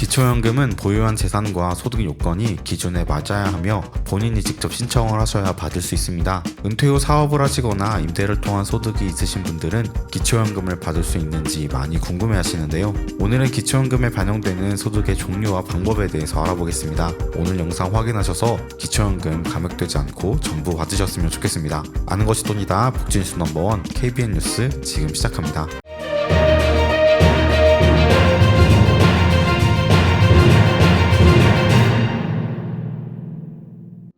기초연금은 보유한 재산과 소득 요건이 기준에 맞아야 하며 본인이 직접 신청을 하셔야 받을 수 있습니다. 은퇴 후 사업을 하시거나 임대를 통한 소득이 있으신 분들은 기초연금을 받을 수 있는지 많이 궁금해 하시는데요. 오늘은 기초연금에 반영되는 소득의 종류와 방법에 대해서 알아보겠습니다. 오늘 영상 확인하셔서 기초연금 감액되지 않고 전부 받으셨으면 좋겠습니다. 아는 것이 돈이다. 복진뉴스 넘버원 KBN 뉴스 지금 시작합니다.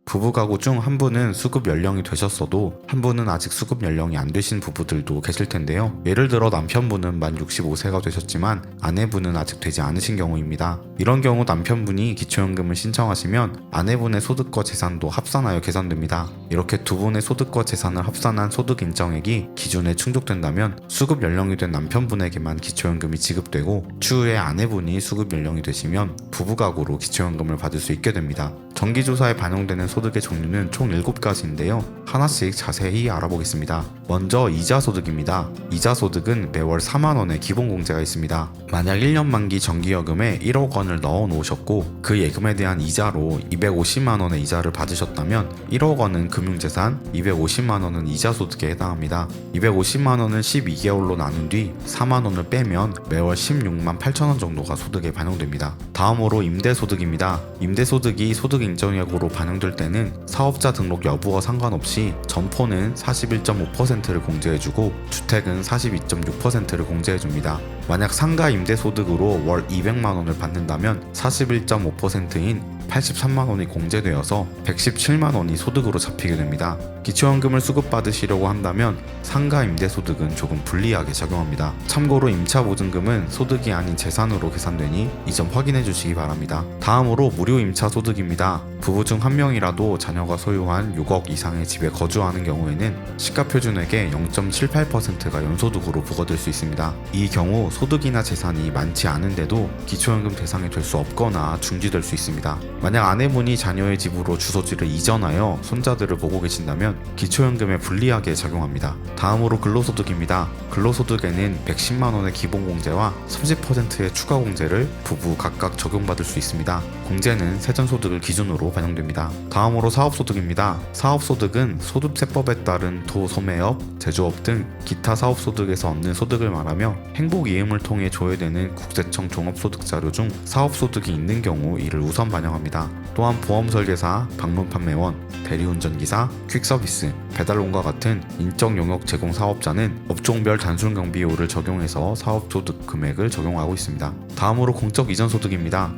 부부가구 중 한 분은 수급 연령이 되셨어도 한 분은 아직 수급 연령이 안 되신 부부들도 계실 텐데요. 예를 들어 남편분은 만 65세가 되셨지만 아내분은 아직 되지 않으신 경우입니다. 이런 경우 남편분이 기초연금을 신청하시면 아내분의 소득과 재산도 합산하여 계산됩니다. 이렇게 두 분의 소득과 재산을 합산한 소득 인정액이 기준에 충족된다면 수급 연령이 된 남편분에게만 기초연금이 지급되고 추후에 아내분이 수급 연령이 되시면 부부가구로 기초연금을 받을 수 있게 됩니다. 정기조사에 반영되는 소득의 종류는 총 7가지인데요. 하나씩 자세히 알아보겠습니다. 먼저 이자소득입니다. 이자소득은 매월 4만원의 기본공제가 있습니다. 만약 1년 만기 정기여금에 1억 원을 넣어 놓으셨고 그 예금에 대한 이자로 250만원의 이자를 받으셨다면 1억 원은 금융재산, 250만원은 이자소득에 해당합니다. 250만원을 12개월로 나눈 뒤 4만원을 빼면 매월 16만 8천원 정도가 소득에 반영됩니다. 다음으로 임대소득입니다. 임대소득이 소득 인정액으로 반영될 때는 사업자 등록 여부와 상관없이 점포는 41.5%를 공제해주고 주택은 42.6%를 공제해줍니다. 만약 상가 임대소득으로 월 200만원을 받는다면 41.5%인 83만원이 공제되어서 117만원이 소득으로 잡히게 됩니다. 기초연금을 수급받으시려고 한다면 상가 임대소득은 조금 불리하게 적용합니다. 참고로 임차보증금은 소득이 아닌 재산으로 계산되니 이 점 확인해 주시기 바랍니다. 다음으로 무료 임차소득입니다. 부부 중 한 명이라도 자녀가 소유한 6억 이상의 집에 거주하는 경우에는 시가표준액의 0.78%가 연소득으로 부과될 수 있습니다. 이 경우 소득이나 재산이 많지 않은데도 기초연금 대상이 될 수 없거나 중지될 수 있습니다. 만약 아내분이 자녀의 집으로 주소지를 이전하여 손자들을 보고 계신다면 기초연금에 불리하게 적용합니다. 다음으로 근로소득입니다. 근로소득에는 110만원의 기본공제와 30%의 추가공제를 부부 각각 적용받을 수 있습니다. 공제는 세전소득을 기준으로 반영됩니다. 다음으로 사업소득입니다. 사업소득은 소득세법에 따른 도, 소매업, 제조업 등 기타 사업소득에서 얻는 소득을 말하며 행복이음을 통해 조회되는 국세청 종합소득자료 중 사업소득이 있는 경우 이를 우선 반영합니다. 또한 보험설계사, 방문판매원, 대리운전기사, 퀵서비스, 배달원과 같은 인적 용역 제공 사업자는 업종별 단순경비율을 적용해서 사업소득 금액을 적용하고 있습니다. 다음으로 공적이전소득입니다.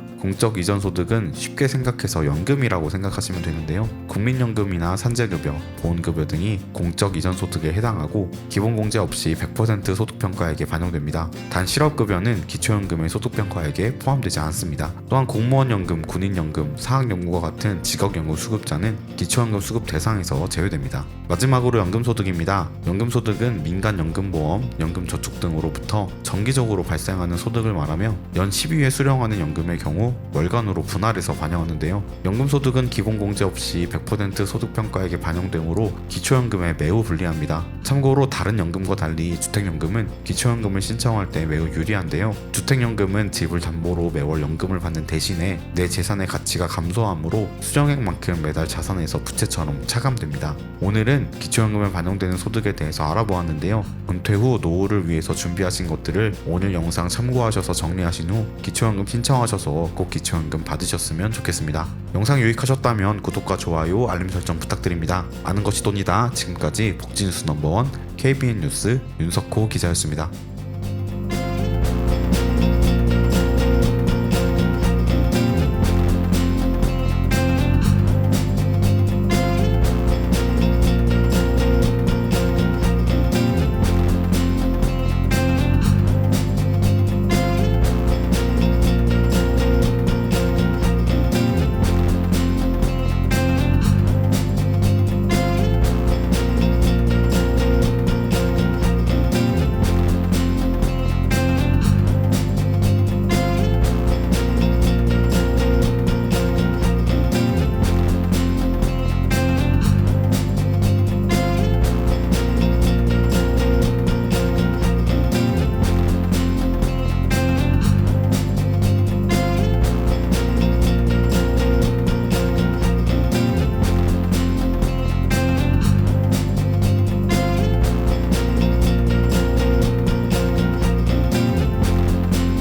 공적이전소득은 쉽게 생각해서 연금이라고 생각하시면 되는데요. 국민연금이나 산재급여, 보훈급여 등이 공적이전소득에 해당하고 기본공제 없이 100% 소득평가액에 반영됩니다. 단 실업급여는 기초연금의 소득평가액에 포함되지 않습니다. 또한 공무원연금, 군인연금, 사학연구와 같은 직업연금 수급자는 기초연금 수급 대상에서 제외됩니다. 마지막으로 연금소득입니다. 연금소득은 민간연금보험, 연금저축 등으로부터 정기적으로 발생하는 소득을 말하며 연 12회 수령하는 연금의 경우 월간으로 분할해서 반영하는데요. 연금소득은 기본공제 없이 100% 소득평가액에 반영되므로 기초연금에 매우 불리합니다. 참고로 다른 연금과 달리 주택연금은 기초연금을 신청할 때 매우 유리한데요. 주택연금은 집을 담보로 매월 연금을 받는 대신에 내 재산의 가치가 감소하므로 수령액만큼 매달 자산에서 부채처럼 차감됩니다. 오늘은 기초연금에 반영되는 소득에 대해서 알아보았는데요. 은퇴 후 노후를 위해서 준비하신 것들을 오늘 영상 참고하셔서 정리하신 후 기초연금 신청하셔서 꼭 기초연금 받으셨으면 좋겠습니다. 영상 유익하셨다면 구독과 좋아요, 알림 설정 부탁드립니다. 아는 것이 돈이다. 지금까지 복진뉴스 넘버원 KBN 뉴스 윤석호 기자였습니다.